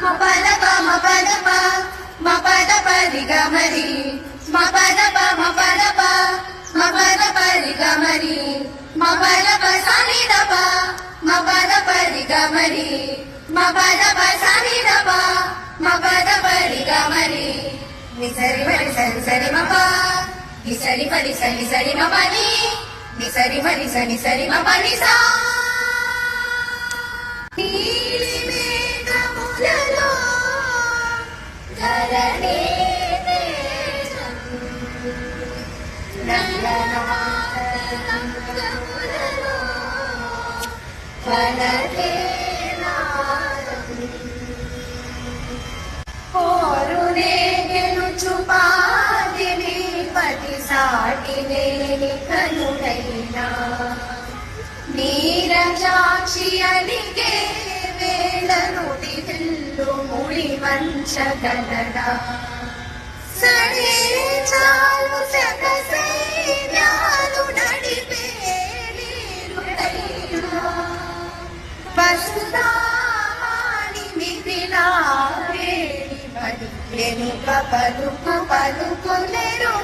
మపదప మపదప మపదప రిగమరి మపదప మపదప మపదప రిగమరి మపదప సనిదప మపదప రిగమరి మపదప సనిదప మపదప రిగమరి నిసరి మరి సరి సరి మప నిసరి మరి సరి సరి మపని నిసరి మరి సని సరి మపని సా నీరజాక్షి అలిగే వేళ నుడి విల్లు ముడి వంచగలడా సరే చాలు సగసైన్యాలు నడిపే వసుధాని మిథిలా వేడి పలుకు పలుకులేరు